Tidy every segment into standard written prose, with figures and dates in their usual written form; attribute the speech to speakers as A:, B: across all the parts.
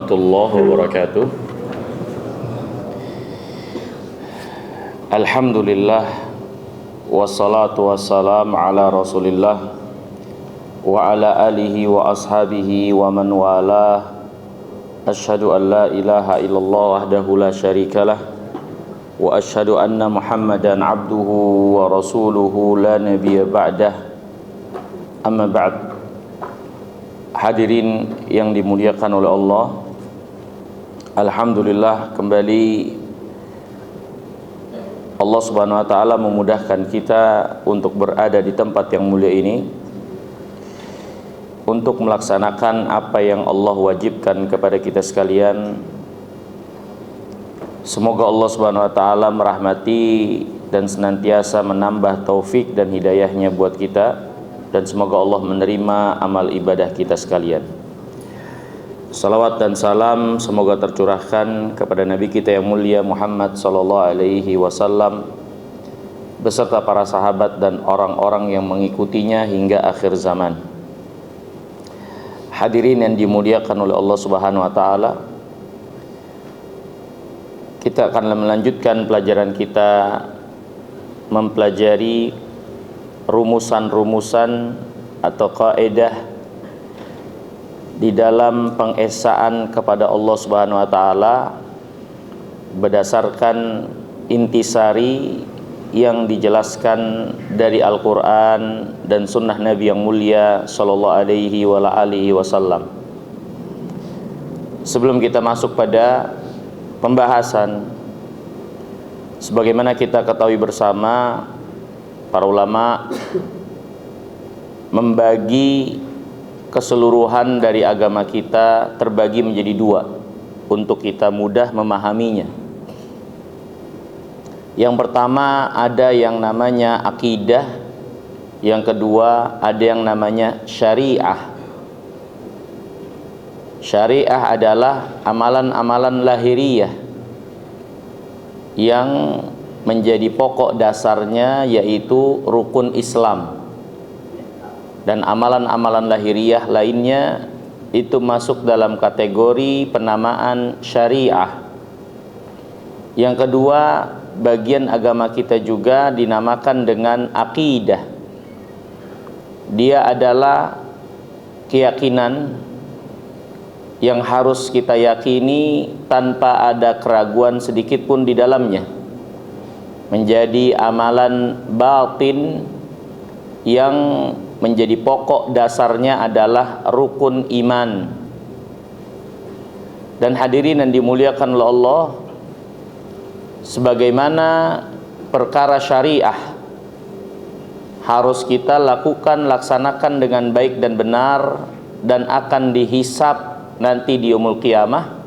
A: warahmatullahi wabarakatuh. Alhamdulillah, wassalatu wassalamu ala rasulillah wa ala alihi wa ashabihi wa man walah. Asyhadu an la ilaha illallah wahdahu la syarikalah wa asyhadu anna muhammadan abduhu wa rasuluhu la nabiyya ba'dah. Amma ba'd. Hadirin yang dimuliakan oleh Allah, alhamdulillah kembali Allah Subhanahu wa taala memudahkan kita untuk berada di tempat yang mulia ini untuk melaksanakan apa yang Allah wajibkan kepada kita sekalian. Semoga Allah Subhanahu wa taala merahmati dan senantiasa menambah taufik dan hidayahnya buat kita, dan semoga Allah menerima amal ibadah kita sekalian. Salawat dan salam semoga tercurahkan kepada Nabi kita yang mulia Muhammad sallallahu alaihi wasallam beserta para sahabat dan orang-orang yang mengikutinya hingga akhir zaman. Hadirin yang dimuliakan oleh Allah Subhanahu wa taala, kita akan melanjutkan pelajaran kita mempelajari rumusan-rumusan atau kaidah di dalam pengesaan kepada Allah Subhanahu wa taala berdasarkan intisari yang dijelaskan dari Al-Qur'an dan sunnah Nabi yang mulia sallallahu alaihi wa alihi wasallam. Sebelum kita masuk pada pembahasan, sebagaimana kita ketahui bersama, para ulama membagi keseluruhan dari agama kita terbagi menjadi dua untuk kita mudah memahaminya. Yang pertama ada yang namanya akidah, yang kedua ada yang namanya syariah. Syariah adalah amalan-amalan lahiriah yang menjadi pokok dasarnya, yaitu rukun Islam, dan amalan-amalan lahiriah lainnya itu masuk dalam kategori penamaan syariah. Yang kedua, bagian agama kita juga dinamakan dengan akidah. Dia adalah keyakinan yang harus kita yakini tanpa ada keraguan sedikit pun di dalamnya, menjadi amalan batin yang menjadi pokok dasarnya adalah rukun iman. Dan hadirin yang dimuliakan oleh Allah, sebagaimana perkara syariah harus kita lakukan, laksanakan dengan baik dan benar, dan akan dihisab nanti di yaumul qiyamah,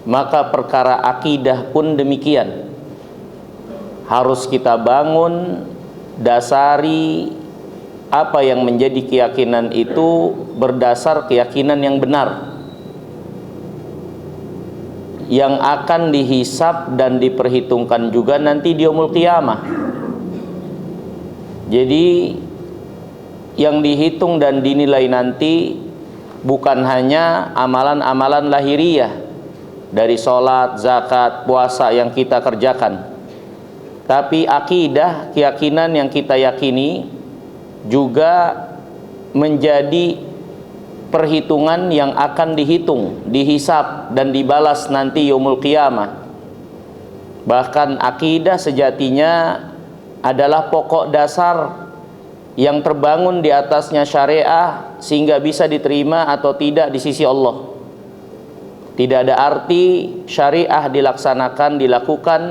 A: maka perkara akidah pun demikian. Harus kita bangun, dasari apa yang menjadi keyakinan itu berdasar keyakinan yang benar, yang akan dihisab dan diperhitungkan juga nanti di yaumul qiyamah. Jadi yang dihitung dan dinilai nanti bukan hanya amalan-amalan lahiriah dari sholat, zakat, puasa yang kita kerjakan, tapi akidah, keyakinan yang kita yakini juga menjadi perhitungan yang akan dihitung, dihisab dan dibalas nanti yaumul qiyamah. Bahkan akidah sejatinya adalah pokok dasar yang terbangun di atasnya syariah sehingga bisa diterima atau tidak di sisi Allah. Tidak ada arti syariah dilaksanakan, dilakukan,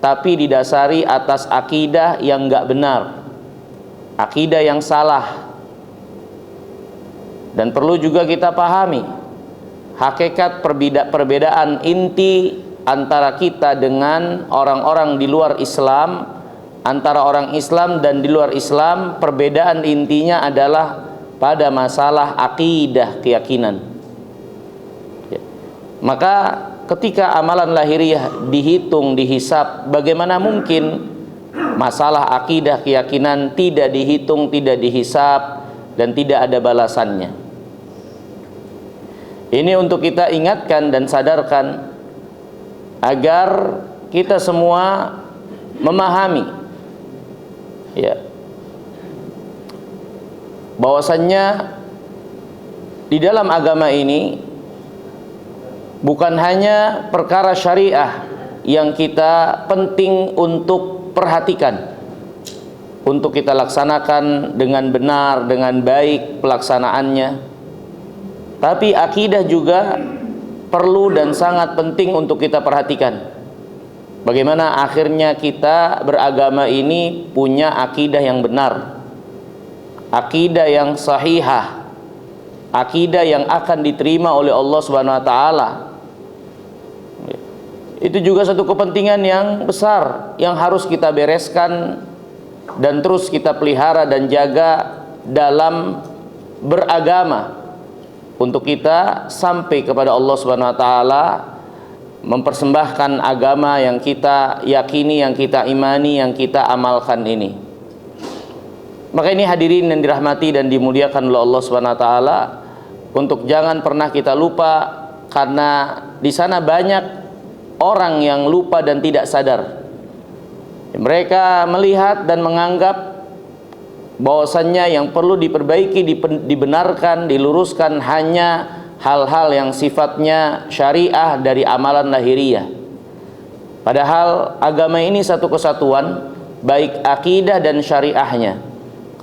A: tapi didasari atas akidah yang enggak benar, akidah yang salah. Dan perlu juga kita pahami hakikat perbedaan inti antara kita dengan orang-orang di luar Islam, antara orang Islam dan di luar Islam. Perbedaan intinya adalah pada masalah akidah, keyakinan. Maka ketika amalan lahiriah dihitung, dihisab, bagaimana mungkin masalah akidah, keyakinan tidak dihitung, tidak dihisab, dan tidak ada balasannya? Ini untuk kita ingatkan dan sadarkan agar kita semua memahami, ya, bahwasannya di dalam agama ini bukan hanya perkara syariah yang kita penting untuk perhatikan, untuk kita laksanakan dengan benar, dengan baik pelaksanaannya, tapi akidah juga perlu dan sangat penting untuk kita perhatikan. Bagaimana akhirnya kita beragama ini punya akidah yang benar, akidah yang sahihah, akidah yang akan diterima oleh Allah Subhanahu wa taala. Itu juga satu kepentingan yang besar yang harus kita bereskan dan terus kita pelihara dan jaga dalam beragama, untuk kita sampai kepada Allah Subhanahu wa taala mempersembahkan agama yang kita yakini, yang kita imani, yang kita amalkan ini. Maka ini hadirin yang dirahmati dan dimuliakan oleh Allah Subhanahu wa taala, untuk jangan pernah kita lupa, karena di sana banyak orang yang lupa dan tidak sadar. Mereka melihat dan menganggap bahwasannya yang perlu diperbaiki, dibenarkan, diluruskan hanya hal-hal yang sifatnya syariah dari amalan lahiriah. Padahal agama ini satu kesatuan, baik akidah dan syariahnya.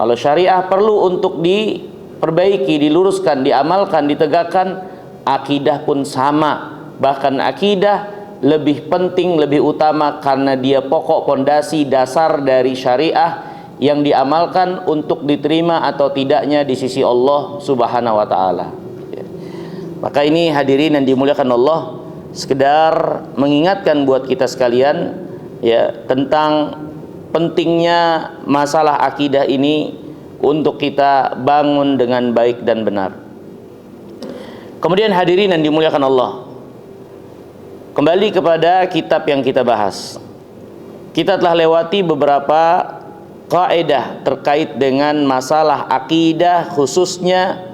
A: Kalau syariah perlu untuk diperbaiki, diluruskan, diamalkan, ditegakkan, akidah pun sama. Bahkan akidah lebih penting, lebih utama, karena dia pokok pondasi dasar dari syariah yang diamalkan untuk diterima atau tidaknya di sisi Allah Subhanahu wa taala. Maka ini hadirin yang dimuliakan Allah, sekedar mengingatkan buat kita sekalian, ya, tentang pentingnya masalah akidah ini untuk kita bangun dengan baik dan benar. Kemudian hadirin yang dimuliakan Allah, kembali kepada kitab yang kita bahas. Kita telah lewati beberapa kaidah terkait dengan masalah akidah, khususnya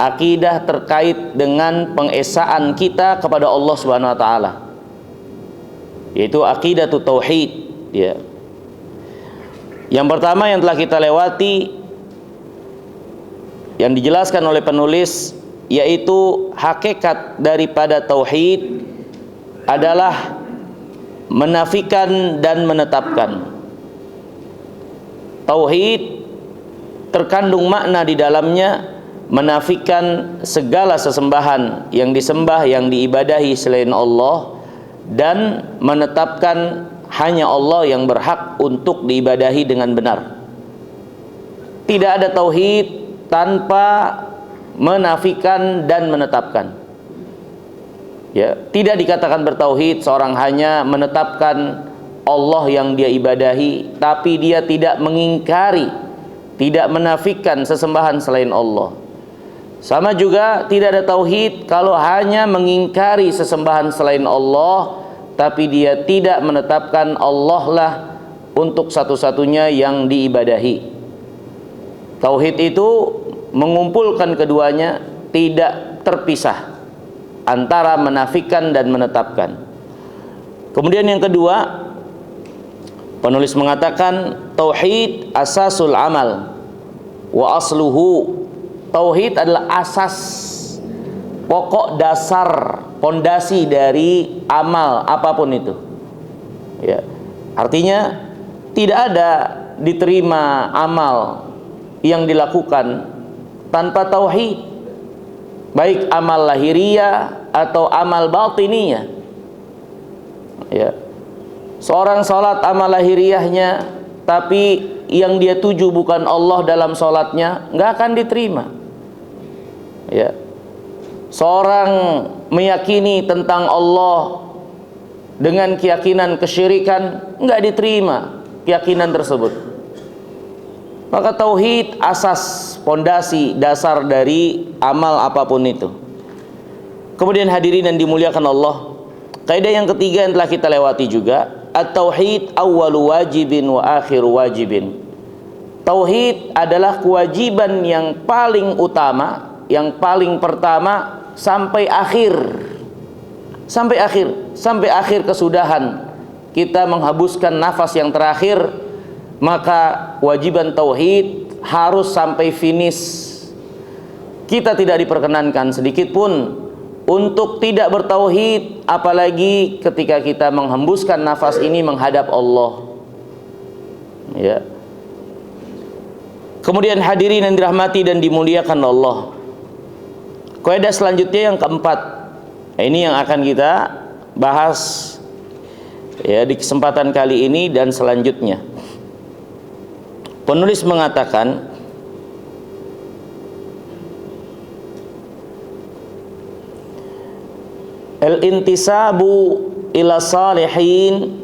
A: akidah terkait dengan pengesaan kita kepada Allah Subhanahu wa taala, yaitu aqidatu tauhid, ya. Yang pertama yang telah kita lewati, yang dijelaskan oleh penulis, yaitu hakikat daripada tauhid adalah menafikan dan menetapkan. Tauhid terkandung makna di dalamnya menafikan segala sesembahan yang disembah, yang diibadahi selain Allah, dan menetapkan hanya Allah yang berhak untuk diibadahi dengan benar. Tidak ada tauhid tanpa menafikan dan menetapkan. Ya, tidak dikatakan bertauhid seorang hanya menetapkan Allah yang dia ibadahi, tapi dia tidak mengingkari, tidak menafikan sesembahan selain Allah. Sama juga tidak ada tauhid kalau hanya mengingkari sesembahan selain Allah, tapi dia tidak menetapkan Allah lah untuk satu-satunya yang diibadahi. Tauhid itu mengumpulkan keduanya, tidak terpisah antara menafikan dan menetapkan. Kemudian yang kedua, penulis mengatakan tauhid asasul amal wa asluhu. Tauhid adalah asas, pokok dasar, pondasi dari amal apapun itu. Ya, artinya tidak ada diterima amal yang dilakukan tanpa tauhid, baik amal lahiriah atau amal batiniyah. Ya, seorang salat amal lahiriahnya, tapi yang dia tuju bukan Allah dalam salatnya, nggak akan diterima. Ya, seorang meyakini tentang Allah dengan keyakinan kesyirikan, nggak diterima keyakinan tersebut. Maka tauhid asas, pondasi dasar dari amal apapun itu. Kemudian hadirin yang dimuliakan Allah, kaidah yang ketiga yang telah kita lewati juga, at-tauhid awwalu wajibin wa akhiru wajibin. Tauhid adalah kewajiban yang paling utama, yang paling pertama, sampai akhir, sampai akhir kesudahan kita menghembuskan nafas yang terakhir, maka kewajiban tauhid harus sampai finish. Kita tidak diperkenankan sedikit pun untuk tidak bertauhid, apalagi ketika kita menghembuskan nafas ini menghadap Allah. Ya. Kemudian hadirin yang dirahmati dan dimuliakan Allah, kaidah selanjutnya yang keempat, ini yang akan kita bahas ya di kesempatan kali ini dan selanjutnya. Penulis mengatakan, al-intisabu ila salihin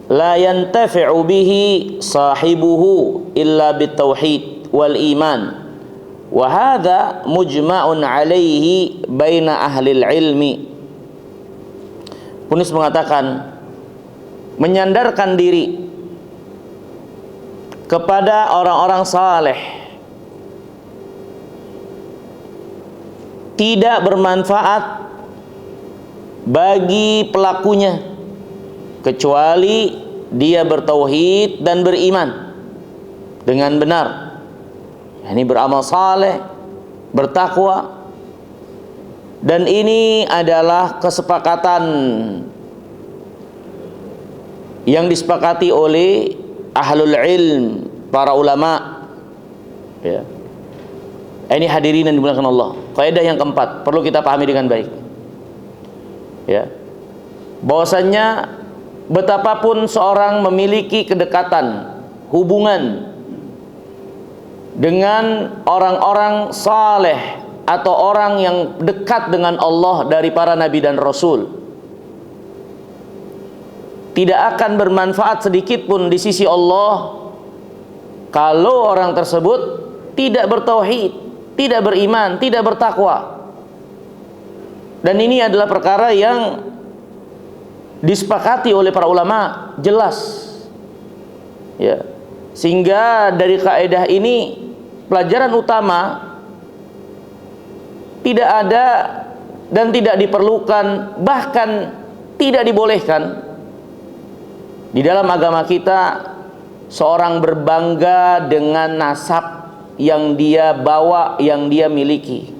A: la yantafi'u bihi sahibuhu illa bitauhid wal iman, wa hadha mujma'un alaihi baina ahli ilmi. Penulis mengatakan, menyandarkan diri kepada orang-orang saleh tidak bermanfaat bagi pelakunya kecuali dia bertauhid dan beriman dengan benar. Ini beramal saleh, bertakwa. Dan ini adalah kesepakatan yang disepakati oleh ahlul ilm, para ulama. Ya. Ini hadirin yang dimuliakan Allah. Kaidah yang keempat perlu kita pahami dengan baik. Ya. Bahwasannya betapapun seorang memiliki kedekatan, hubungan dengan orang-orang saleh atau orang yang dekat dengan Allah dari para nabi dan rasul, tidak akan bermanfaat sedikit pun di sisi Allah kalau orang tersebut tidak bertauhid, tidak beriman, tidak bertakwa. Dan ini adalah perkara yang disepakati oleh para ulama, jelas. Ya. Sehingga dari kaidah ini pelajaran utama tidak ada dan tidak diperlukan, bahkan tidak dibolehkan di dalam agama kita seorang berbangga dengan nasab yang dia bawa, yang dia miliki,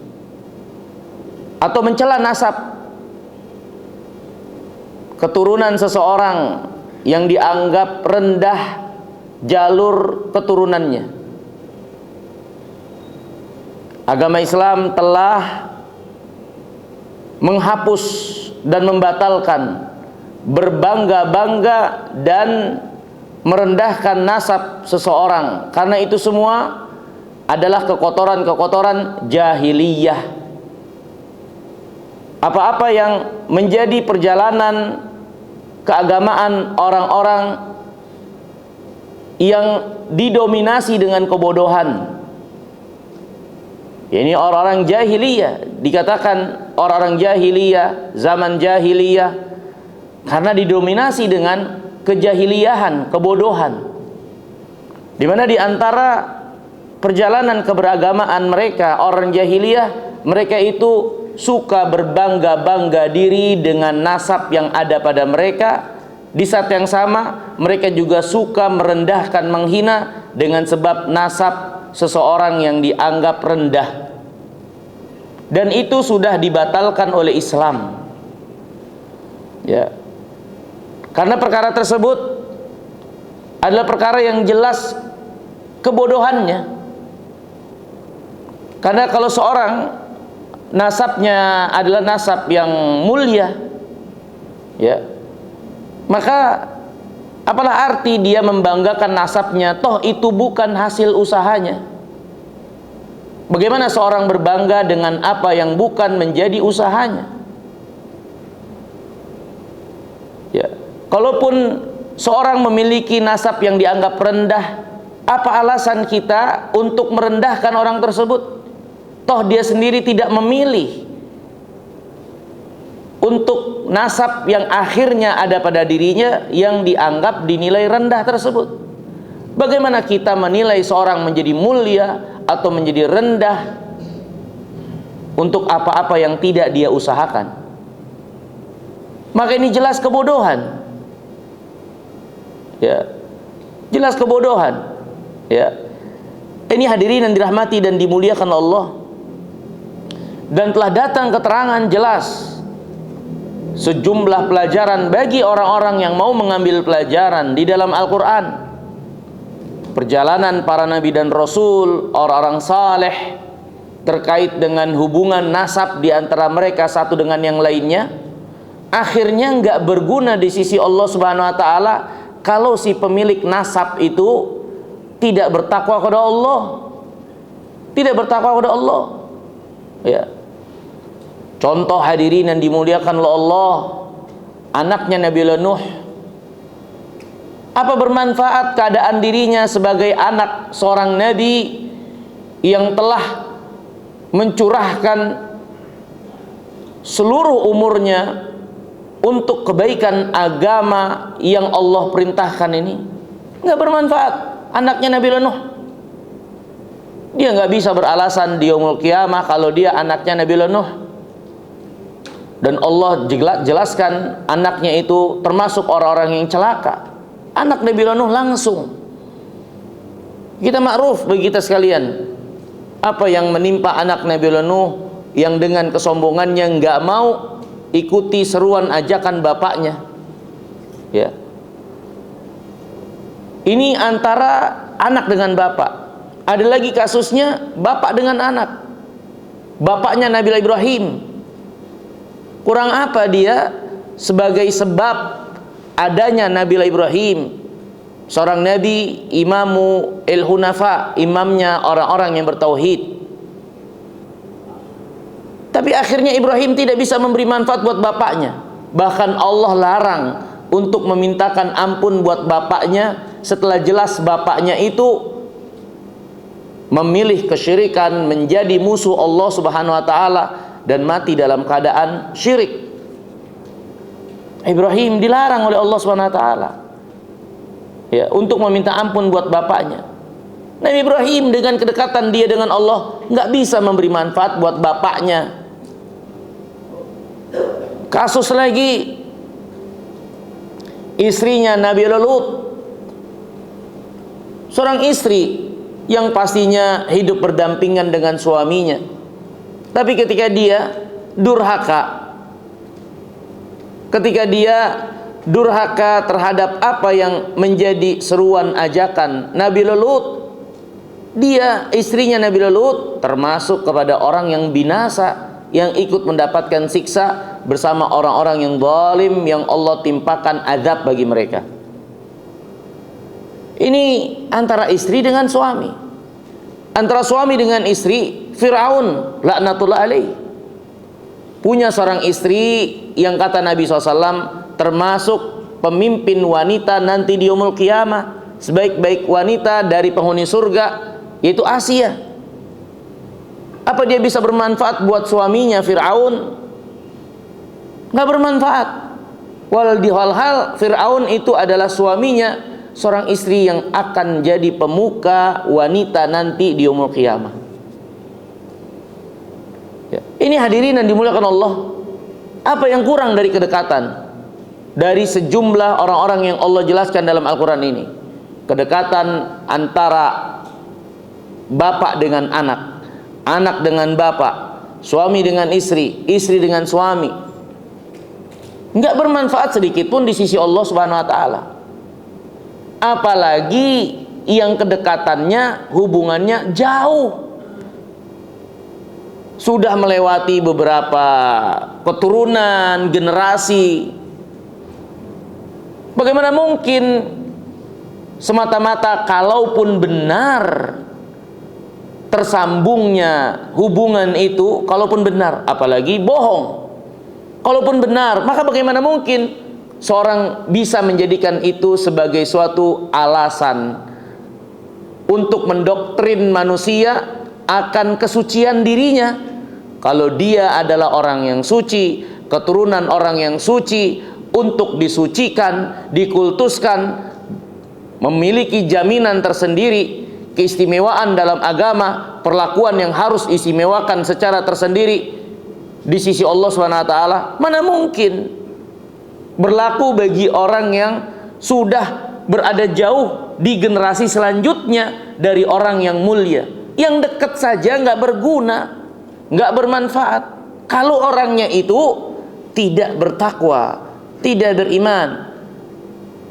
A: atau mencela nasab keturunan seseorang yang dianggap rendah jalur keturunannya. Agama Islam telah menghapus dan membatalkan berbangga-bangga dan merendahkan nasab seseorang, karena itu semua adalah kekotoran-kekotoran jahiliyah. Apa-apa yang menjadi perjalanan keagamaan orang-orang yang didominasi dengan kebodohan, ini orang-orang jahiliyah, dikatakan orang-orang jahiliyah, zaman jahiliyah, karena didominasi dengan kejahiliahan, kebodohan, di mana di antara perjalanan keberagamaan mereka, orang jahiliyah, mereka itu suka berbangga-bangga diri dengan nasab yang ada pada mereka. Di saat yang sama mereka juga suka merendahkan, menghina dengan sebab nasab seseorang yang dianggap rendah. Dan itu sudah dibatalkan oleh Islam. Ya. Karena perkara tersebut adalah perkara yang jelas kebodohannya. Karena kalau seorang nasabnya adalah nasab yang mulia, ya, maka apalah arti dia membanggakan nasabnya, toh itu bukan hasil usahanya. Bagaimana seorang berbangga dengan apa yang bukan menjadi usahanya? Ya, kalaupun seorang memiliki nasab yang dianggap rendah, apa alasan kita untuk merendahkan orang tersebut? Toh dia sendiri tidak memilih untuk nasab yang akhirnya ada pada dirinya yang dianggap dinilai rendah tersebut. Bagaimana kita menilai seorang menjadi mulia atau menjadi rendah untuk apa-apa yang tidak dia usahakan. Maka ini jelas kebodohan. Ya. Jelas kebodohan. Ya. Ini hadirin yang dirahmati dan dimuliakan Allah. Dan telah datang keterangan jelas sejumlah pelajaran bagi orang-orang yang mau mengambil pelajaran di dalam Al-Quran. Perjalanan para nabi dan rasul, orang-orang saleh, terkait dengan hubungan nasab di antara mereka satu dengan yang lainnya, akhirnya nggak berguna di sisi Allah Subhanahu wa Ta'ala kalau si pemilik nasab itu tidak bertakwa kepada Allah, tidak bertakwa kepada Allah. Ya. Contoh hadirin yang dimuliakan oleh Allah, anaknya Nabi Nuh. Apa bermanfaat keadaan dirinya sebagai anak seorang nabi yang telah mencurahkan seluruh umurnya untuk kebaikan agama yang Allah perintahkan ini? Nggak bermanfaat anaknya Nabi Nuh. Dia nggak bisa beralasan di yaumul qiyamah kalau dia anaknya Nabi Nuh. Dan Allah jelaskan anaknya itu termasuk orang-orang yang celaka. Anak Nabi Nuh langsung. Kita makruf bagi kita sekalian, apa yang menimpa anak Nabi Nuh yang dengan kesombongannya nggak mau ikuti seruan ajakan bapaknya. Ya. Ini antara anak dengan bapak. Ada lagi kasusnya bapak dengan anak. Bapaknya Nabi Ibrahim. Kurang apa dia sebagai sebab adanya Nabi Ibrahim, seorang nabi, imamu il-hunafa, imamnya orang-orang yang bertauhid. Tapi akhirnya Ibrahim tidak bisa memberi manfaat buat bapaknya. Bahkan Allah larang untuk memintakan ampun buat bapaknya setelah jelas bapaknya itu memilih kesyirikan, menjadi musuh Allah Subhanahu wa Ta'ala, dan mati dalam keadaan syirik. Ibrahim dilarang oleh Allah Subhanahu wa Ta'ala, ya, untuk meminta ampun buat bapaknya. Nabi Ibrahim dengan kedekatan dia dengan Allah nggak bisa memberi manfaat buat bapaknya. Kasus lagi istrinya Nabi Lut, seorang istri yang pastinya hidup berdampingan dengan suaminya, tapi ketika dia durhaka, terhadap apa yang menjadi seruan ajakan Nabi Lut, dia, istrinya Nabi Lut, termasuk kepada orang yang binasa, yang ikut mendapatkan siksa bersama orang-orang yang zalim yang Allah timpakan azab bagi mereka. Ini antara istri dengan suami, antara suami dengan istri. Fir'aun laknatullah alaih punya seorang istri yang kata Nabi SAW termasuk pemimpin wanita nanti di yaumul qiyamah, sebaik-baik wanita dari penghuni surga, yaitu Asia. Apa dia bisa bermanfaat buat suaminya Fir'aun? Nggak bermanfaat. Walhal Fir'aun itu adalah suaminya seorang istri yang akan jadi pemuka wanita nanti di yaumul qiyamah. Ya. Ini hadirin yang dimuliakan Allah. Apa yang kurang dari kedekatan dari sejumlah orang-orang yang Allah jelaskan dalam Al-Quran ini? Kedekatan antara bapak dengan anak, anak dengan bapak, suami dengan istri, istri dengan suami, nggak bermanfaat sedikit pun di sisi Allah Subhanahu wa Ta'ala. Apalagi yang kedekatannya, hubungannya jauh, sudah melewati beberapa keturunan, generasi. Bagaimana mungkin semata-mata kalaupun benar tersambungnya hubungan itu, kalaupun benar, apalagi bohong. Kalaupun benar, maka bagaimana mungkin seorang bisa menjadikan itu sebagai suatu alasan untuk mendoktrin manusia akan kesucian dirinya? Kalau dia adalah orang yang suci, keturunan orang yang suci, untuk disucikan, dikultuskan, memiliki jaminan tersendiri, keistimewaan dalam agama, perlakuan yang harus istimewakan secara tersendiri di sisi Allah Subhanahu wa taala, mana mungkin berlaku bagi orang yang sudah berada jauh di generasi selanjutnya dari orang yang mulia. Yang dekat saja nggak berguna, nggak bermanfaat kalau orangnya itu tidak bertakwa, tidak beriman,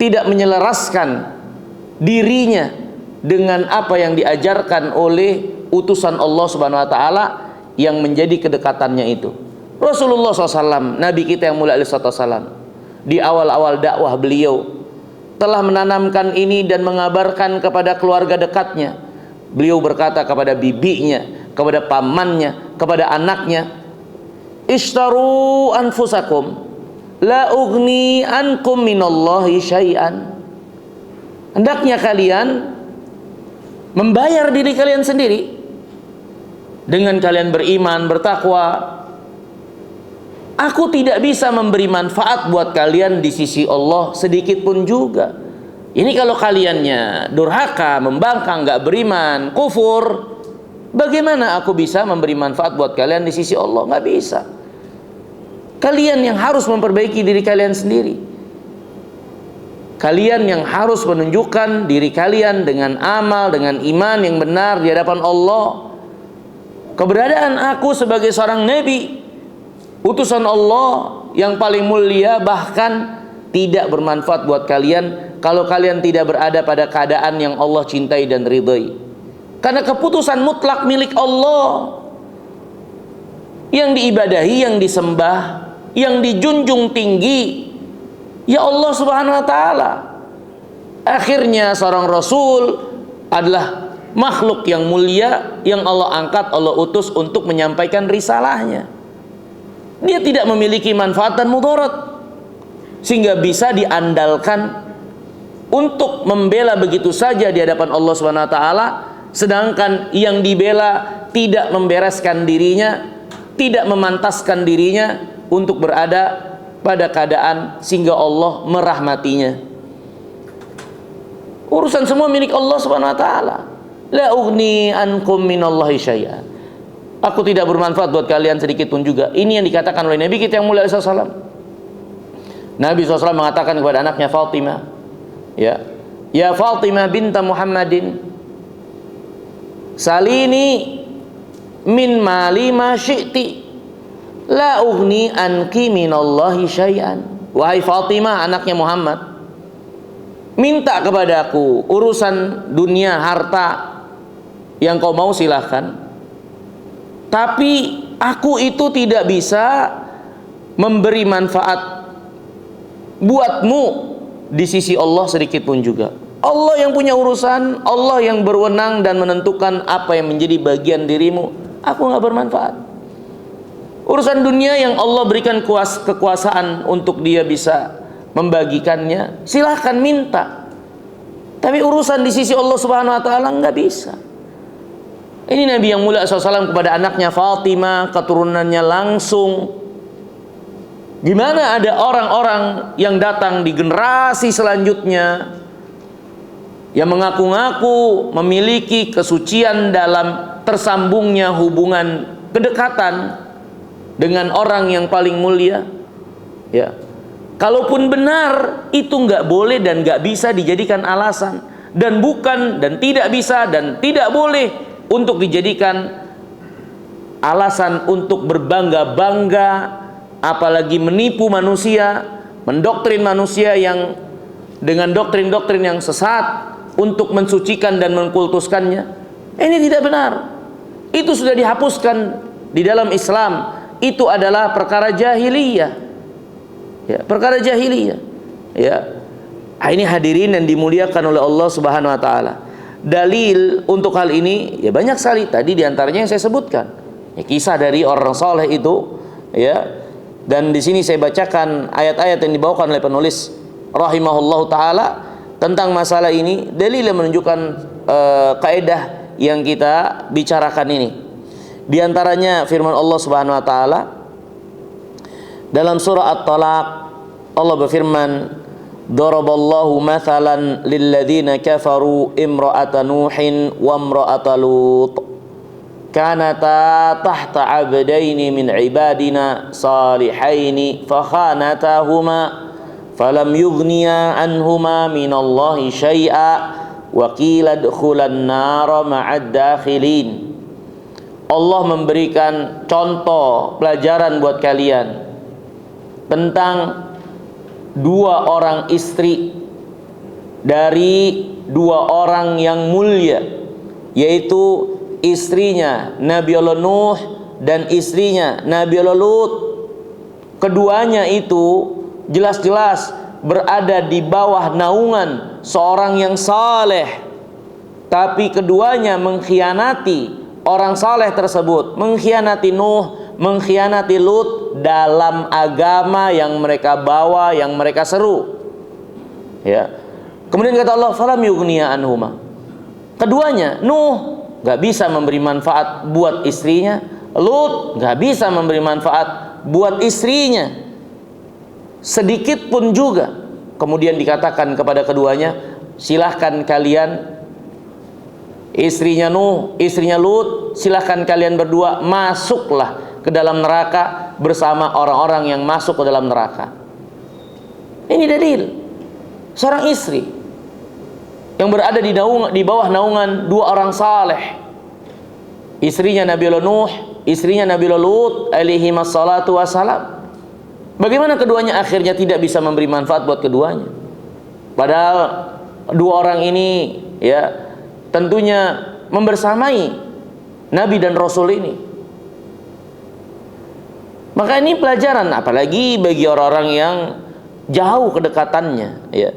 A: tidak menyelaraskan dirinya dengan apa yang diajarkan oleh utusan Allah Subhanahu wa taala yang menjadi kedekatannya itu. Rasulullah SAW, Nabi kita yang mulia alaihi wasallam, di awal-awal dakwah beliau telah menanamkan ini dan mengabarkan kepada keluarga dekatnya. Beliau berkata kepada bibinya, kepada pamannya, kepada anaknya, "Ishtaru anfusakum, la ugni ankum minallahi syai'an." Hendaknya kalian membayar diri kalian sendiri dengan kalian beriman, bertakwa. Aku tidak bisa memberi manfaat buat kalian di sisi Allah sedikit pun juga. Ini kalau kaliannya durhaka, membangkang, nggak beriman, kufur, bagaimana aku bisa memberi manfaat buat kalian di sisi Allah? Nggak bisa. Kalian yang harus memperbaiki diri kalian sendiri. Kalian yang harus menunjukkan diri kalian dengan amal, dengan iman yang benar di hadapan Allah. Keberadaan aku sebagai seorang nabi, utusan Allah yang paling mulia, bahkan tidak bermanfaat buat kalian kalau kalian tidak berada pada keadaan yang Allah cintai dan ridhai. Karena keputusan mutlak milik Allah, yang diibadahi, yang disembah, yang dijunjung tinggi ya Allah Subhanahu wa taala. Akhirnya seorang rasul adalah makhluk yang mulia yang Allah angkat, Allah utus untuk menyampaikan risalahnya. Dia tidak memiliki manfaat dan mudarat sehingga bisa diandalkan untuk membela begitu saja di hadapan Allah Subhanahu wa taala, sedangkan yang dibela tidak membereskan dirinya, tidak memantaskan dirinya untuk berada pada keadaan sehingga Allah merahmatinya. Urusan semua milik Allah Subhanahu wa taala. La ugni ankum minallahi syai'a. Aku tidak bermanfaat buat kalian sedikit pun juga. Ini yang dikatakan oleh Nabi kita yang mulia SAW. Nabi SAW mengatakan kepada anaknya Fatimah, ya Fatimah binta Muhammadin, salini min mali ma syi'ti, la ugni anki minallahi syai'an. Wahai Fatimah, anaknya Muhammad, minta kepadaku urusan dunia, harta yang kau mau silahkan, tapi aku itu tidak bisa memberi manfaat buatmu di sisi Allah sedikit pun juga. Allah yang punya urusan, Allah yang berwenang dan menentukan apa yang menjadi bagian dirimu. Aku nggak bermanfaat. Urusan dunia yang Allah berikan kekuasaan untuk dia bisa membagikannya, silahkan minta. Tapi urusan di sisi Allah Subhanahu wa taala nggak bisa. Ini Nabi yang mulia SAW kepada anaknya Fatimah, keturunannya langsung. Gimana ada orang-orang yang datang di generasi selanjutnya yang mengaku-ngaku memiliki kesucian dalam tersambungnya hubungan kedekatan dengan orang yang paling mulia, ya. Kalaupun benar, itu nggak boleh dan nggak bisa dijadikan alasan, dan bukan dan tidak bisa dan tidak boleh untuk dijadikan alasan untuk berbangga-bangga, apalagi menipu manusia, mendoktrin manusia yang dengan doktrin-doktrin yang sesat untuk mensucikan dan mengkultuskannya. Ini tidak benar. Itu sudah dihapuskan di dalam Islam. Itu adalah perkara jahiliyah. Ya, perkara jahiliyah. Ya. Ini hadirin yang dimuliakan oleh Allah Subhanahu wa taala. Dalil untuk hal ini ya banyak sekali, tadi diantaranya yang saya sebutkan. Ya, kisah dari orang soleh itu, ya. Dan di sini saya bacakan ayat-ayat yang dibawakan oleh penulis rahimahullahu taala tentang masalah ini, dalil yang menunjukkan kaidah yang kita bicarakan ini. Di antaranya firman Allah Subhanahu wa taala dalam surah At-Talaq, Allah berfirman, Daraballahu mathalan lilladzina kafaru imra'ata Nuhin wa imra'ata Lut kanata tahta 'abdaini min ibadina salihaini fakhanatahuma falam yughniya anhuma minallahi syai'a wa qila dukhulan nara ma'ad dakhilin. Allah memberikan contoh pelajaran buat kalian tentang dua orang istri dari dua orang yang mulia, yaitu istrinya Nabi Allah Nuh dan istrinya Nabi Allah Lut. Keduanya itu jelas-jelas berada di bawah naungan seorang yang saleh, tapi keduanya mengkhianati orang saleh tersebut, mengkhianati Nuh, mengkhianati Lut dalam agama yang mereka bawa, yang mereka seru. Ya. Kemudian kata Allah, falam yughniya anhuma. Keduanya, Nuh nggak bisa memberi manfaat buat istrinya, Lut nggak bisa memberi manfaat buat istrinya sedikit pun juga. Kemudian dikatakan kepada keduanya, silahkan kalian, istrinya Nuh, istrinya Lut, silahkan kalian berdua masuklah ke dalam neraka bersama orang-orang yang masuk ke dalam neraka. Ini dalil seorang istri yang berada di bawah naungan dua orang saleh, istrinya Nabi Nuh, istrinya Nabi Lut alaihi wassalatu wassalam. Bagaimana keduanya akhirnya tidak bisa memberi manfaat buat keduanya, padahal dua orang ini ya tentunya membersamai Nabi dan Rasul ini. Maka ini pelajaran, apalagi bagi orang-orang yang jauh kedekatannya. Ya.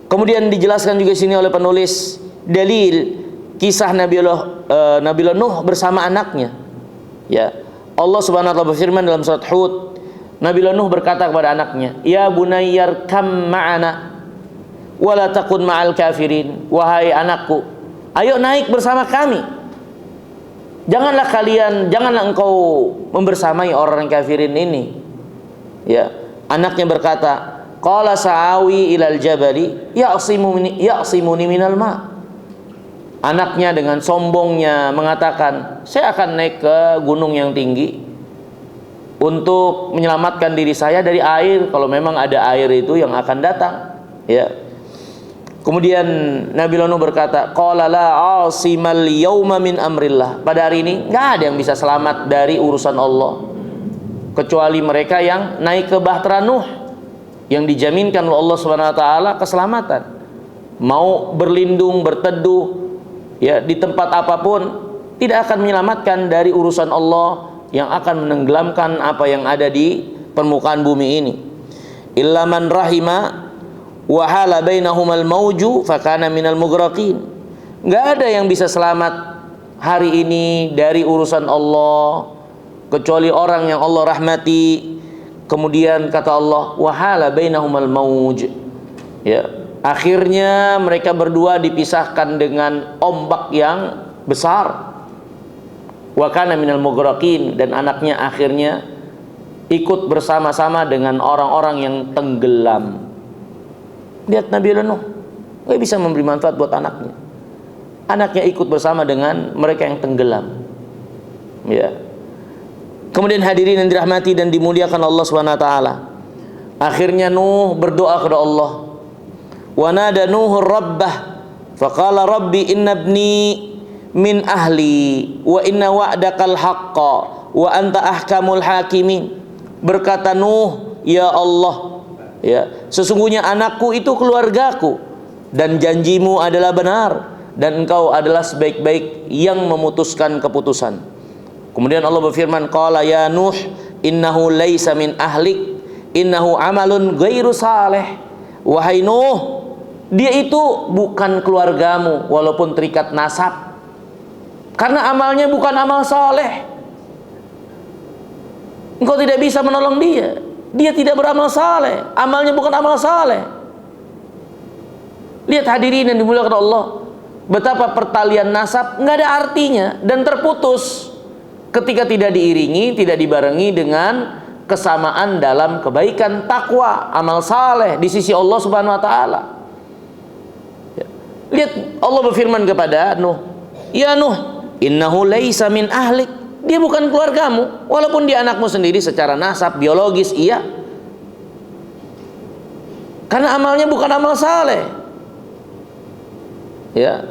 A: Kemudian dijelaskan juga sini oleh penulis dalil kisah Nabi Nuh bersama anaknya. Ya, Allah Subhanahu wa taala berfirman dalam surat Hud, Nabi Nuh berkata kepada anaknya, "Ya bunayyar kam ma'ana wa la takun ma'al kafirin." Wahai anakku, ayo naik bersama kami. Janganlah engkau membersamai orang kafirin ini. Ya, anaknya berkata, "Qala sa'awi ilal jabali ya'simuni minal ma." Anaknya dengan sombongnya mengatakan, "Saya akan naik ke gunung yang tinggi untuk menyelamatkan diri saya dari air, kalau memang ada air itu yang akan datang." Ya. Kemudian Nabi Nuh berkata, "Qala la 'asimal yauma min amrillah." Pada hari ini enggak ada yang bisa selamat dari urusan Allah kecuali mereka yang naik ke bahtera Nuh, yang dijaminkan oleh Allah Subhanahu wa taala keselamatan. Mau berlindung, berteduh ya di tempat apapun tidak akan menyelamatkan dari urusan Allah yang akan menenggelamkan apa yang ada di permukaan bumi ini. Illa man rahima wa hala bainahumal mauju fakana minal mughraqin. Enggak ada yang bisa selamat hari ini dari urusan Allah kecuali orang yang Allah rahmati. Kemudian kata Allah, wa hala bainahumal mauj. Ya, akhirnya mereka berdua dipisahkan dengan ombak yang besar. Wa kana minal mughraqin, dan anaknya akhirnya ikut bersama-sama dengan orang-orang yang tenggelam. Lihat Nabi Nuh nggak bisa memberi manfaat buat anaknya. Anaknya ikut bersama dengan mereka yang tenggelam. Ya. Kemudian hadirin yang dirahmati dan dimuliakan Allah Subhanahu wa taala. Akhirnya Nuh berdoa kepada Allah. Wa nada Nuhur rabbah faqala rabbi inna ibni min ahli wa inna wa'dakal haqqa wa anta ahkamul hakimin. Berkata Nuh, ya Allah, ya, sesungguhnya anakku itu keluargaku dan janjimu adalah benar dan engkau adalah sebaik-baik yang memutuskan keputusan. Kemudian Allah berfirman, qala ya Nuh innahu laisa min ahlik innahu amalun ghairu saleh. Wahai Nuh, dia itu bukan keluargamu walaupun terikat nasab, karena amalnya bukan amal saleh. Engkau tidak bisa menolong dia. Dia tidak beramal saleh, amalnya bukan amal saleh. Lihat hadirin yang dimuliakan Allah, betapa pertalian nasab nggak ada artinya dan terputus ketika tidak diiringi, tidak dibarengi dengan kesamaan dalam kebaikan, takwa, amal saleh di sisi Allah Subhanahu wa taala. Ya. Lihat Allah berfirman kepada Nuh, "Ya Nuh, innahu laisa min ahlik." Dia bukan keluargamu, walaupun dia anakmu sendiri secara nasab biologis, iya. Karena amalnya bukan amal saleh. Ya.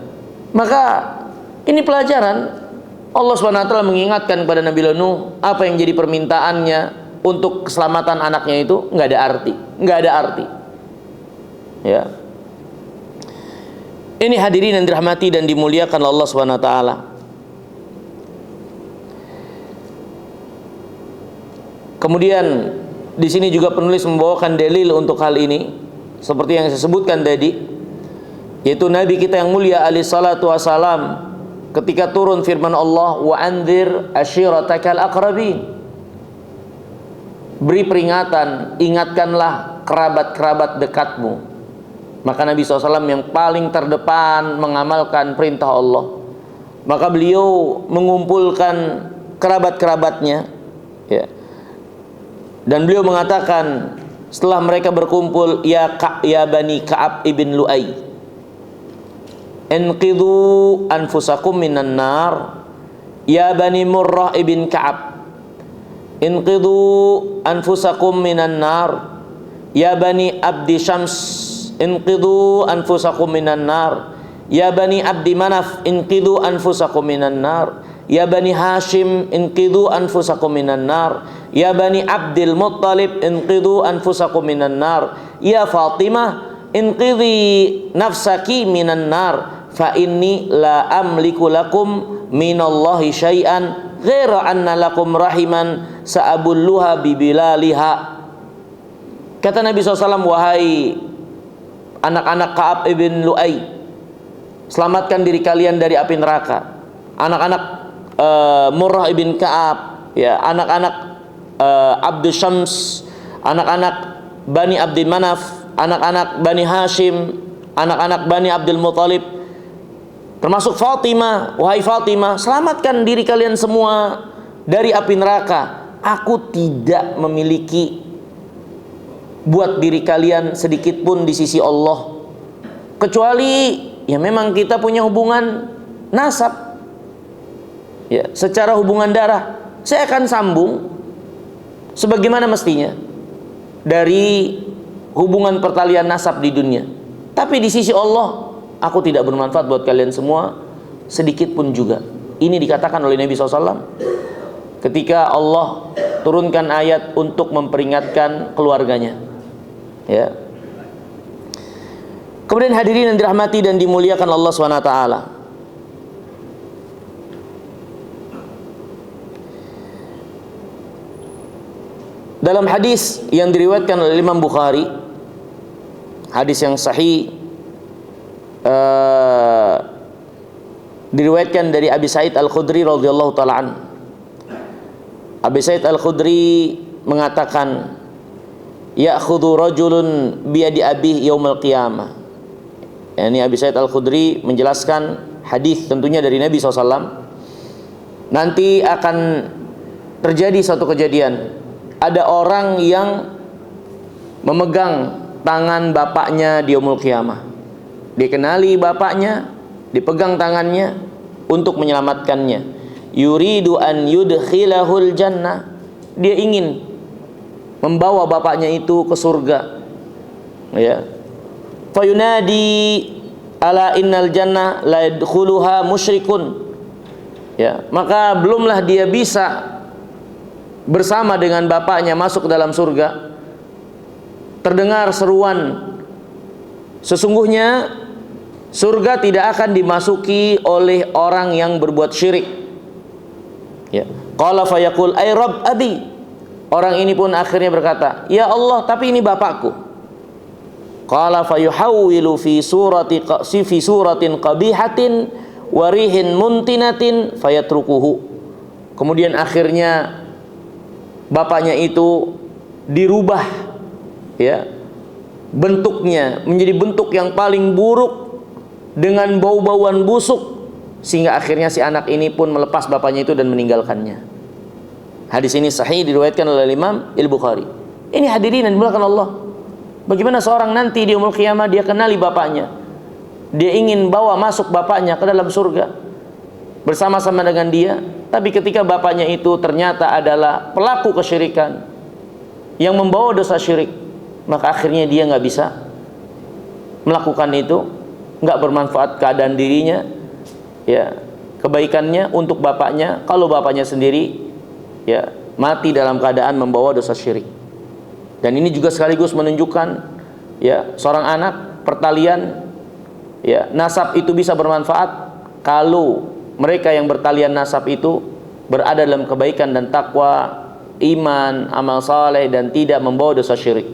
A: Maka ini pelajaran. Allah SWT mengingatkan kepada Nabi Nuh apa yang jadi permintaannya untuk keselamatan anaknya itu nggak ada arti, nggak ada arti. Ya. Ini hadirin yang dirahmati dan dimuliakan Allah SWT. Kemudian di sini juga penulis membawakan dalil untuk hal ini seperti yang saya sebutkan tadi, yaitu Nabi kita yang mulia alaihi salatu wassalam ketika turun firman Allah, wa anzir ashiratakal aqrabin, beri peringatan, ingatkanlah kerabat-kerabat dekatmu. Maka Nabi SAW yang paling terdepan mengamalkan perintah Allah, maka beliau mengumpulkan kerabat-kerabatnya, ya. Dan beliau mengatakan setelah mereka berkumpul, ya bani Ka'ab ibn Lu'ay, inqidhu anfusakum minan nar. Ya bani Murrah ibn Ka'ab, inqidhu anfusakum minan nar. Ya bani Abdi Syams, inqidhu anfusakum minan nar. Ya bani Abdi Manaf, inqidhu anfusakum minan nar. Ya bani Hashim, inqidhu anfusakum minan nar. Ya bani Abdul Muttalib, inqidhu anfusakum minan nar. Ya Fatimah, inqidhi nafsaki minan nar. Fa inni la amliku lakum minallahi syai'an ghaira anna lakum rahiman sa'abulluha bibilaliha. Kata Nabi SAW, wahai anak-anak Ka'ab ibn Lu'ay, selamatkan diri kalian dari api neraka. Anak-anak Murrah ibn Ka'ab, ya, anak-anak Abdul Syams, anak-anak Bani Abdul Manaf, anak-anak Bani Hashim, anak-anak Bani Abdul Muttalib, termasuk Fatimah. Wahai Fatimah, selamatkan diri kalian semua dari api neraka. Aku tidak memiliki buat diri kalian sedikit pun di sisi Allah, kecuali ya memang kita punya hubungan nasab, ya, secara hubungan darah. Saya akan sambung sebagaimana mestinya dari hubungan pertalian nasab di dunia. Tapi di sisi Allah, aku tidak bermanfaat buat kalian semua sedikit pun juga. Ini dikatakan oleh Nabi SAW ketika Allah turunkan ayat untuk memperingatkan keluarganya, ya. Kemudian hadirin yang dirahmati dan dimuliakan Allah SWT, dalam hadis yang diriwayatkan oleh Imam Bukhari, hadis yang sahih, diriwayatkan dari Abi Sa'id Al-Khudri radhiyallahu ta'ala an. Abi Sa'id Al-Khudri mengatakan, ya'khudhu rajulun biyadi abih yaumil qiyamah. Ini Abi Sa'id Al-Khudri menjelaskan hadis tentunya dari Nabi SAW. Nanti akan terjadi suatu kejadian, ada orang yang memegang tangan bapaknya di yaumul qiyamah. Dikenali bapaknya, dipegang tangannya untuk menyelamatkannya. Yuridu an yudkhilahul jannah, dia ingin membawa bapaknya itu ke surga, ya. Fayunadi ala innal jannah la yadkhuluha musyrikun, ya. Maka belumlah dia bisa bersama dengan bapaknya masuk ke dalam surga, terdengar seruan, sesungguhnya surga tidak akan dimasuki oleh orang yang berbuat syirik, ya. Qala fayaqul ay rabb abi, orang ini pun akhirnya berkata, ya Allah, tapi ini bapakku. Qala fayuhawwilu fi suratin qabihatin warihin muntinatin fayatrukuhu. Kemudian akhirnya bapaknya itu dirubah, ya, bentuknya menjadi bentuk yang paling buruk dengan bau-bauan busuk, sehingga akhirnya si anak ini pun melepas bapaknya itu dan meninggalkannya. Hadis ini sahih, diriwayatkan oleh Imam Al-Bukhari. Ini hadirin yang dimuliakan Allah. Bagaimana seorang nanti di yaumul qiyamah dia kenali bapaknya. Dia ingin bawa masuk bapaknya ke dalam surga bersama-sama dengan dia. Tapi ketika bapaknya itu ternyata adalah pelaku kesyirikan yang membawa dosa syirik, maka akhirnya dia nggak bisa melakukan itu, nggak bermanfaat keadaan dirinya, ya, kebaikannya untuk bapaknya. Kalau bapaknya sendiri, ya, mati dalam keadaan membawa dosa syirik. Dan ini juga sekaligus menunjukkan, ya, seorang anak pertalian, ya, nasab itu bisa bermanfaat kalau mereka yang bertalian nasab itu berada dalam kebaikan dan takwa, iman, amal saleh, dan tidak membawa dosa syirik.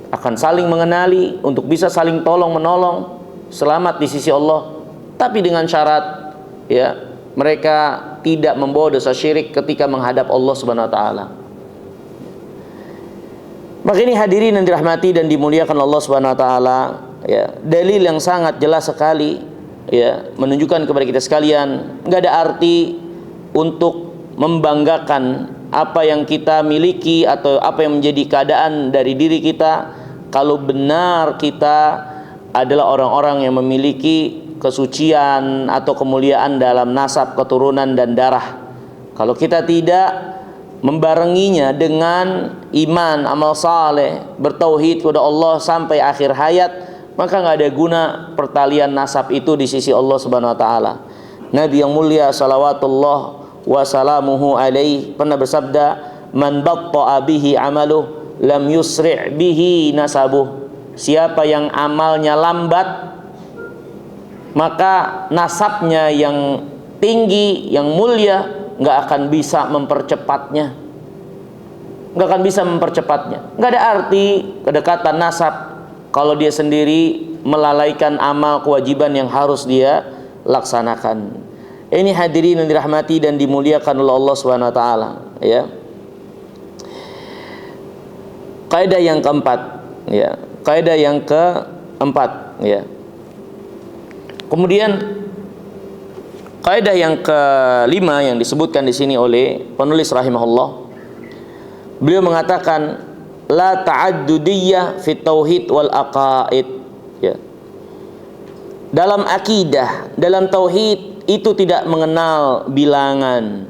A: Akan saling mengenali untuk bisa saling tolong menolong, selamat di sisi Allah, tapi dengan syarat, ya, mereka tidak membawa dosa syirik ketika menghadap Allah Subhanahu wa taala. Maka ini hadirin yang dirahmati dan dimuliakan Allah Subhanahu wa taala, ya, dalil yang sangat jelas sekali, ya, menunjukkan kepada kita sekalian, nggak ada arti untuk membanggakan apa yang kita miliki atau apa yang menjadi keadaan dari diri kita kalau benar kita adalah orang-orang yang memiliki kesucian atau kemuliaan dalam nasab, keturunan, dan darah. Kalau kita tidak membarenginya dengan iman, amal saleh, bertauhid kepada Allah sampai akhir hayat, maka nggak ada guna pertalian nasab itu di sisi Allah Subhanahu wa taala. Nabi yang mulia salawatullah wa salamuhu alaihi pernah bersabda, "Man batta'a bihi amaluh lam yusri' bihi nasabuh." Siapa yang amalnya lambat, maka nasabnya yang tinggi, yang mulia, nggak akan bisa mempercepatnya. Nggak akan bisa mempercepatnya. Nggak ada arti kedekatan nasab kalau dia sendiri melalaikan amal kewajiban yang harus dia laksanakan. Ini hadirin yang dirahmati dan dimuliakan oleh Allah Subhanahu wa taala, ya. Kaidah yang keempat, ya. Kaidah yang keempat, ya. Kemudian kaidah yang kelima yang disebutkan di sini oleh penulis rahimahullah, beliau mengatakan la ta'addudiyyah fi tauhid wal aqaid, ya. Dalam akidah, dalam tauhid itu tidak mengenal bilangan.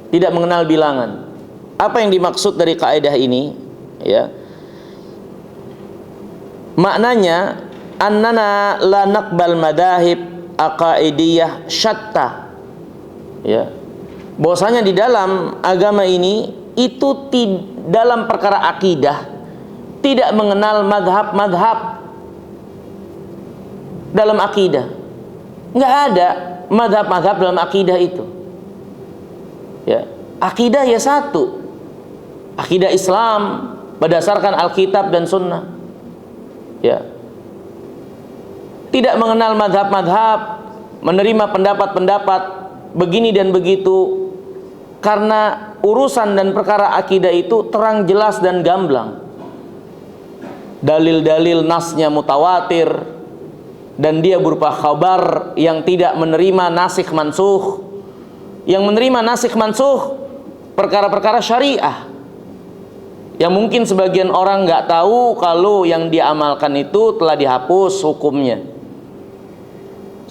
A: Tidak mengenal bilangan. Apa yang dimaksud dari kaidah ini, ya? Maknanya annana la naqbal madahib aqaidiyah syatta, ya. Bahwasanya di dalam agama ini itu dalam perkara akidah tidak mengenal madhab-madhab. Dalam akidah nggak ada madhab-madhab dalam akidah itu, ya. Akidah ya satu, akidah Islam berdasarkan Alkitab dan Sunnah, ya. Tidak mengenal madhab-madhab, menerima pendapat-pendapat begini dan begitu, karena urusan dan perkara akidah itu terang jelas dan gamblang. Dalil-dalil nasnya mutawatir, dan dia berupa khabar yang tidak menerima nasikh mansukh. Yang menerima nasikh mansukh perkara-perkara syariah yang mungkin sebagian orang nggak tahu kalau yang dia amalkan itu telah dihapus hukumnya,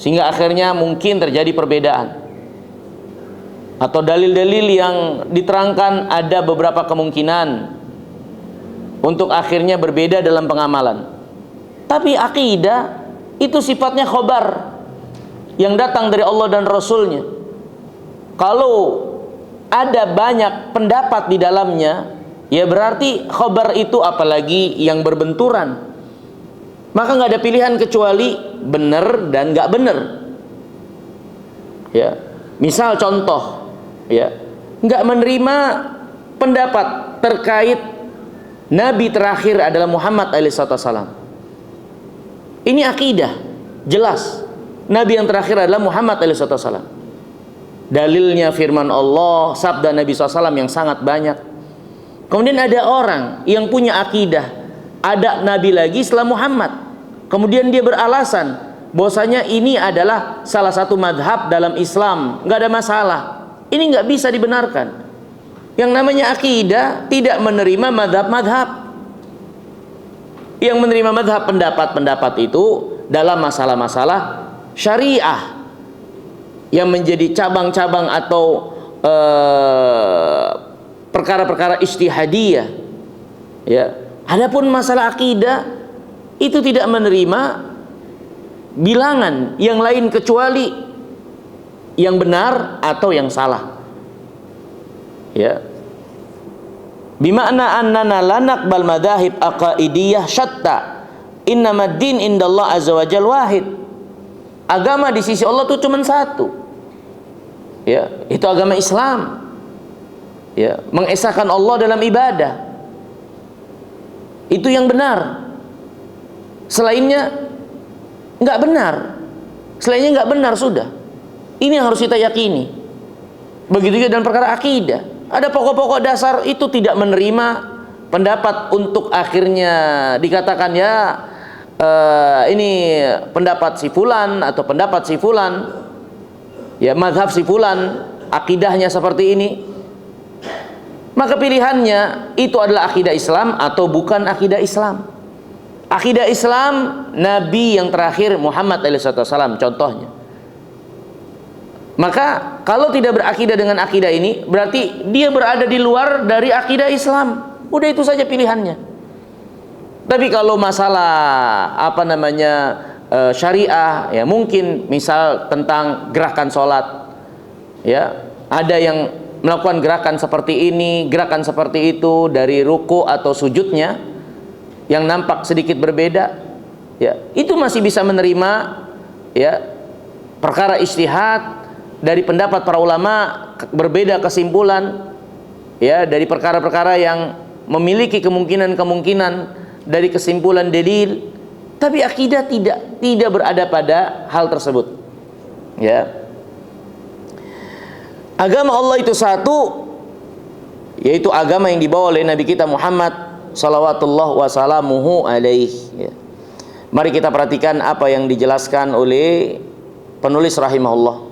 A: sehingga akhirnya mungkin terjadi perbedaan. Atau dalil-dalil yang diterangkan ada beberapa kemungkinan untuk akhirnya berbeda dalam pengamalan. Tapi akidah itu sifatnya khobar yang datang dari Allah dan Rasulnya. Kalau ada banyak pendapat di dalamnya, ya berarti khobar itu apalagi yang berbenturan, maka nggak ada pilihan kecuali benar dan nggak benar, ya. Misal contoh, ya, nggak menerima pendapat terkait Nabi terakhir adalah Muhammad alaihissalam. Ini akidah jelas, Nabi yang terakhir adalah Muhammad alaihissalam. Dalilnya firman Allah, sabda Nabi SAW yang sangat banyak. Kemudian ada orang yang punya akidah ada Nabi lagi setelah Muhammad, kemudian dia beralasan bahwasanya ini adalah salah satu madhab dalam Islam, nggak ada masalah. Ini nggak bisa dibenarkan. Yang namanya akidah tidak menerima madhab-madhab. Yang menerima madhab pendapat-pendapat itu dalam masalah-masalah syariah yang menjadi cabang-cabang atau perkara-perkara ijtihadiyah. Ya. Adapun masalah akidah itu tidak menerima bilangan yang lain kecuali yang benar atau yang salah. Ya. Bima'na annana la naqbal madahib aqaidiyah syatta. Innamad din indallah azza wa jal wahid. Agama di sisi Allah itu cuma satu. Ya, itu agama Islam. Ya, mengesahkan Allah dalam ibadah. Itu yang benar. Selainnya enggak benar. Selainnya enggak benar sudah. Ini yang harus kita yakini. Begitu juga dalam perkara akidah. Ada pokok-pokok dasar itu tidak menerima pendapat untuk akhirnya dikatakan ya ini pendapat si fulan atau pendapat si fulan, ya mazhab si fulan, akidahnya seperti ini. Maka pilihannya itu adalah akidah Islam atau bukan akidah Islam. Akidah Islam Nabi yang terakhir Muhammad SAW contohnya. Maka kalau tidak berakidah dengan akidah ini, berarti dia berada di luar dari akidah Islam. Udah itu saja pilihannya. Tapi kalau masalah syariah, ya mungkin misal tentang gerakan sholat, ya ada yang melakukan gerakan seperti ini, gerakan seperti itu dari ruku atau sujudnya yang nampak sedikit berbeda, ya itu masih bisa menerima, ya perkara ijtihad dari pendapat para ulama, berbeda kesimpulan, ya dari perkara-perkara yang memiliki kemungkinan-kemungkinan dari kesimpulan dalil, tapi akidah tidak berada pada hal tersebut. Ya, agama Allah itu satu, yaitu agama yang dibawa oleh Nabi kita Muhammad salawatullah wasalamuhu alaih. Ya. Mari kita perhatikan apa yang dijelaskan oleh penulis rahimahullah.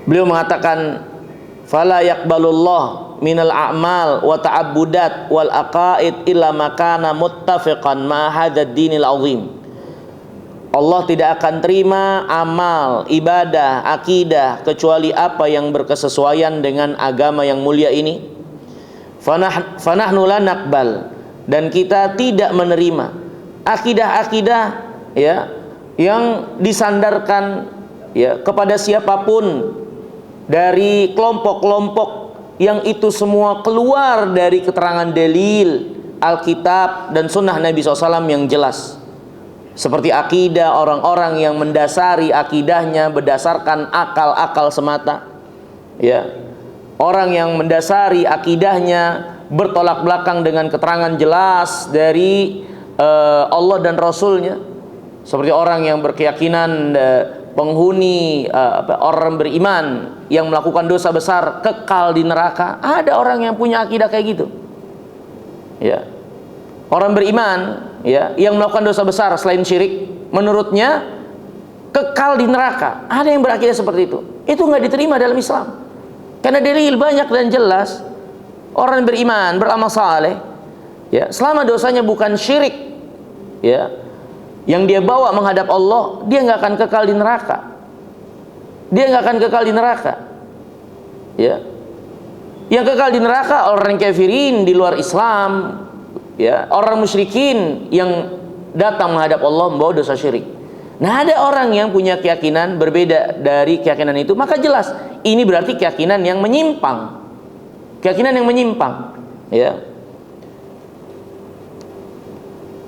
A: Beliau mengatakan, fala yaqbalullah minal a'mal wa ta'abbudat wal aqaid illa makana muttafiqan ma hadzal dinil azim. Allah tidak akan terima amal, ibadah, akidah kecuali apa yang berkesesuaian dengan agama yang mulia ini. Fanahnu la naqbal, dan kita tidak menerima akidah-akidah ya yang disandarkan ya kepada siapapun dari kelompok-kelompok yang itu semua keluar dari keterangan dalil Alkitab dan sunnah Nabi SAW yang jelas. Seperti akidah orang-orang yang mendasari akidahnya berdasarkan akal-akal semata, ya. Orang yang mendasari akidahnya bertolak belakang dengan keterangan jelas dari Allah dan Rasulnya. Seperti orang yang berkeyakinan penghuni orang beriman yang melakukan dosa besar kekal di neraka. Ada orang yang punya akidah kayak gitu, ya. Orang beriman ya yang melakukan dosa besar selain syirik, menurutnya kekal di neraka. Ada yang berakidah seperti itu. Itu nggak diterima dalam Islam, karena dalil banyak dan jelas. Orang beriman beramal saleh ya selama dosanya bukan syirik, ya, yang dia bawa menghadap Allah, dia nggak akan kekal di neraka. Dia nggak akan kekal di neraka. Ya, yang kekal di neraka orang kafirin di luar Islam, ya, orang musyrikin yang datang menghadap Allah membawa dosa syirik. Nah, ada orang yang punya keyakinan berbeda dari keyakinan itu, maka jelas ini berarti keyakinan yang menyimpang. Keyakinan yang menyimpang, ya.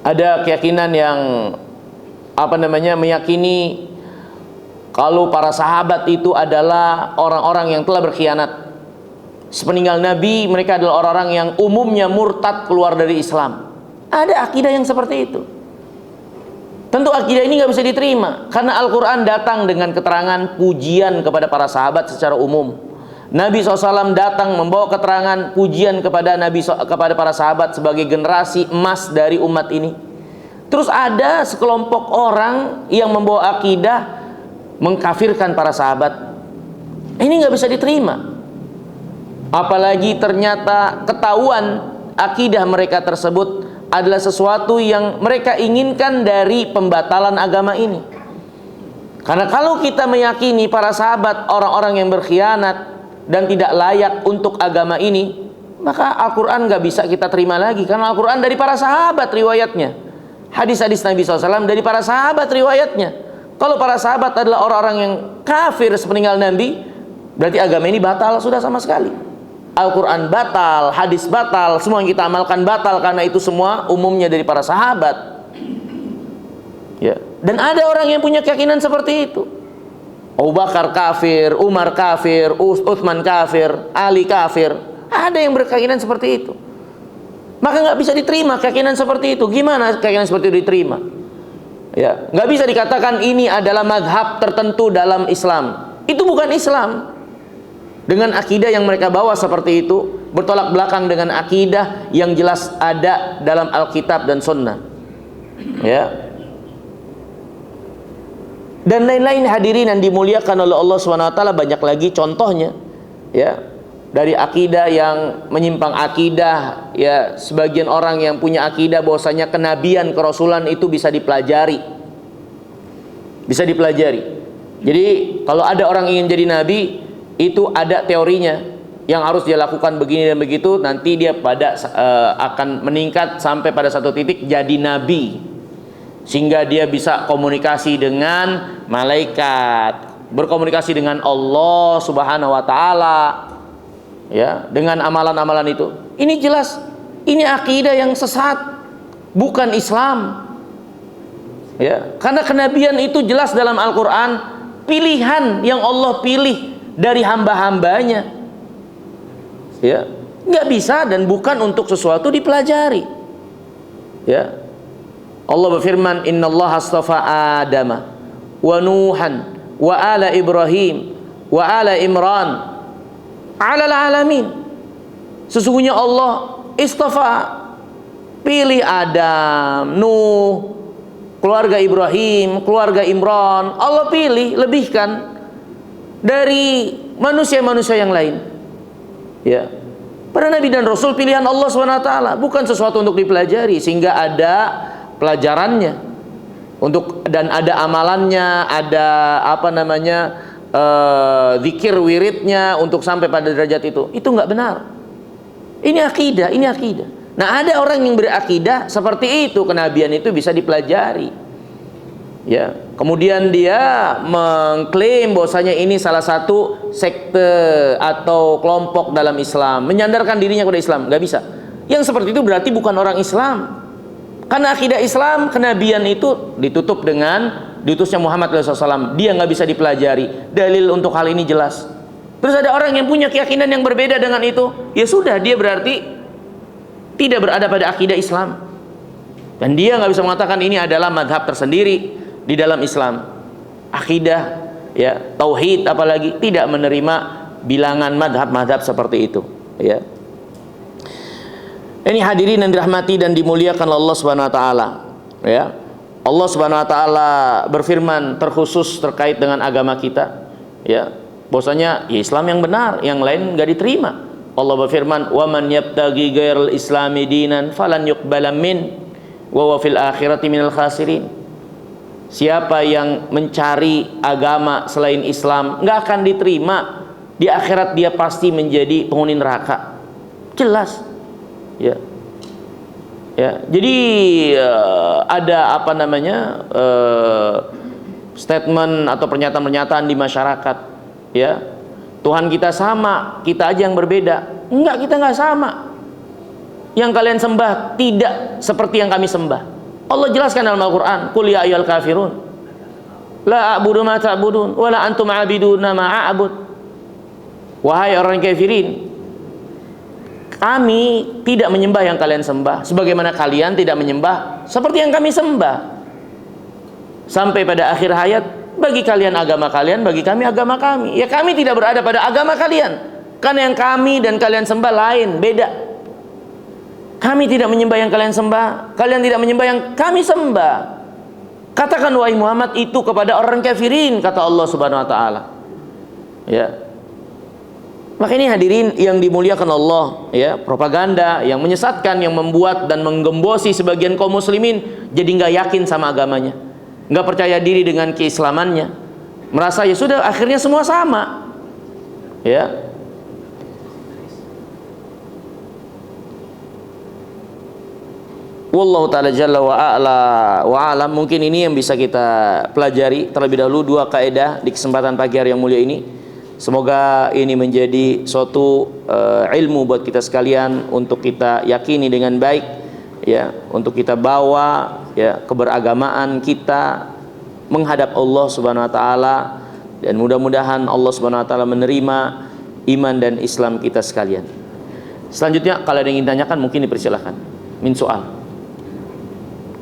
A: Ada keyakinan yang meyakini kalau para sahabat itu adalah orang-orang yang telah berkhianat. Sepeninggal Nabi mereka adalah orang-orang yang umumnya murtad keluar dari Islam. Ada akidah yang seperti itu. Tentu akidah ini nggak bisa diterima karena Al-Quran datang dengan keterangan pujian kepada para sahabat secara umum. Nabi SAW datang membawa keterangan pujian kepada kepada para sahabat sebagai generasi emas dari umat ini. Terus ada sekelompok orang yang membawa akidah mengkafirkan para sahabat. Ini nggak bisa diterima. Apalagi ternyata ketahuan akidah mereka tersebut adalah sesuatu yang mereka inginkan dari pembatalan agama ini. Karena kalau kita meyakini para sahabat orang-orang yang berkhianat dan tidak layak untuk agama ini, maka Al-Quran nggak bisa kita terima lagi. Karena Al-Quran dari para sahabat riwayatnya, hadis-hadis Nabi SAW dari para sahabat riwayatnya. Kalau para sahabat adalah orang-orang yang kafir sepeninggal Nabi, berarti agama ini batal sudah sama sekali. Al-Quran batal, hadis batal, semua yang kita amalkan batal, karena itu semua umumnya dari para sahabat. Ya. Dan ada orang yang punya keyakinan seperti itu. Abu Bakar kafir, Umar kafir, Utsman kafir, Ali kafir. Ada yang berkeyakinan seperti itu. Maka nggak bisa diterima keyakinan seperti itu. Gimana keyakinan seperti itu diterima? Ya, nggak bisa dikatakan ini adalah madhab tertentu dalam Islam. Itu bukan Islam. Dengan akidah yang mereka bawa seperti itu, bertolak belakang dengan akidah yang jelas ada dalam Alkitab dan Sunnah. Ya. Dan lain-lain hadirin yang dimuliakan oleh Allah SWT, banyak lagi contohnya. Ya. Dari akidah yang menyimpang akidah, ya, sebagian orang yang punya akidah bahwasanya kenabian, kerasulan itu bisa dipelajari. Bisa dipelajari. Jadi kalau ada orang ingin jadi nabi, itu ada teorinya yang harus dia lakukan begini dan begitu, nanti dia akan meningkat sampai pada satu titik jadi nabi, sehingga dia bisa komunikasi dengan malaikat, berkomunikasi dengan Allah Subhanahu wa taala, ya, dengan amalan-amalan itu. Ini jelas, ini akidah yang sesat, bukan Islam. Ya, karena kenabian itu jelas dalam Al-Qur'an, pilihan yang Allah pilih dari hamba-hambanya. Ya, nggak bisa dan bukan untuk sesuatu dipelajari. Ya, Allah berfirman, Innallaha astafa Adama wa Nuhan wa ala Ibrahim wa ala Imran ala alamin. Sesungguhnya Allah istafa, pilih Adam, Nuh, keluarga Ibrahim, keluarga Imran. Allah pilih, lebihkan dari manusia-manusia yang lain. Ya. Para nabi dan rasul pilihan Allah SWT, bukan sesuatu untuk dipelajari, sehingga ada pelajarannya dan ada amalannya, ada zikir wiridnya untuk sampai pada derajat itu. Itu nggak benar. Ini akidah, ini akidah. Nah, ada orang yang berakidah seperti itu, kenabian itu bisa dipelajari. Ya, kemudian dia mengklaim bahwasanya ini salah satu sekte atau kelompok dalam Islam, menyandarkan dirinya kepada Islam. Nggak bisa. Yang seperti itu berarti bukan orang Islam. Karena akidah Islam, kenabian itu ditutup dengan diutusnya Muhammad SAW. Dia nggak bisa dipelajari. Dalil untuk hal ini jelas. Terus ada orang yang punya keyakinan yang berbeda dengan itu, ya sudah, dia berarti tidak berada pada akidah Islam. Dan dia nggak bisa mengatakan ini adalah madhab tersendiri di dalam Islam. Akidah, ya, tauhid apalagi, tidak menerima bilangan madhab-madhab seperti itu. Ya. Ini hadirin yang dirahmati dan dimuliakan Allah Subhanahu wa taala. Ya. Allah Subhanahu wa taala berfirman terkhusus terkait dengan agama kita, ya. Bahwasanya ya Islam yang benar, yang lain enggak diterima. Allah berfirman, "Wa man yabtaghi ghairal islami dinan falan yuqbala min wa huwa fil akhirati minal khasirin." Siapa yang mencari agama selain Islam nggak akan diterima, di akhirat dia pasti menjadi penghuni neraka. Jelas. Ya. Ya. Jadi ada statement atau pernyataan-pernyataan di masyarakat, ya. Tuhan kita sama, kita aja yang berbeda. Enggak, kita nggak sama. Yang kalian sembah tidak seperti yang kami sembah. Allah jelaskan dalam Al-Quran, Qul ya ayyuhal kafirun la a'budu ma ta'budun wa la antum 'abiduna ma a'bud. Wahai orang kafirin, kami tidak menyembah yang kalian sembah, sebagaimana kalian tidak menyembah seperti yang kami sembah. Sampai pada akhir hayat, bagi kalian agama kalian, bagi kami agama kami. Ya, kami tidak berada pada agama kalian, karena yang kami dan kalian sembah lain, beda. Kami tidak menyembah yang kalian sembah, kalian tidak menyembah yang kami sembah. Katakan wahai Muhammad itu kepada orang kafirin, kata Allah Subhanahu wa taala. Ya. Maka ini hadirin yang dimuliakan Allah, ya, propaganda yang menyesatkan, yang membuat dan menggembosi sebagian kaum muslimin jadi nggak yakin sama agamanya, nggak percaya diri dengan keislamannya, merasa ya sudah akhirnya semua sama, ya. Wallahu ta'ala jalla wa a'la wa alam. Mungkin ini yang bisa kita pelajari terlebih dahulu, dua kaidah di kesempatan pagi hari yang mulia ini. Semoga ini menjadi suatu ilmu buat kita sekalian untuk kita yakini dengan baik, ya, untuk kita bawa, ya, keberagamaan kita menghadap Allah Subhanahu wa taala, dan mudah-mudahan Allah Subhanahu wa taala menerima iman dan Islam kita sekalian. Selanjutnya kalau ada yang ingin tanyakan mungkin dipersilahkan. Min soal.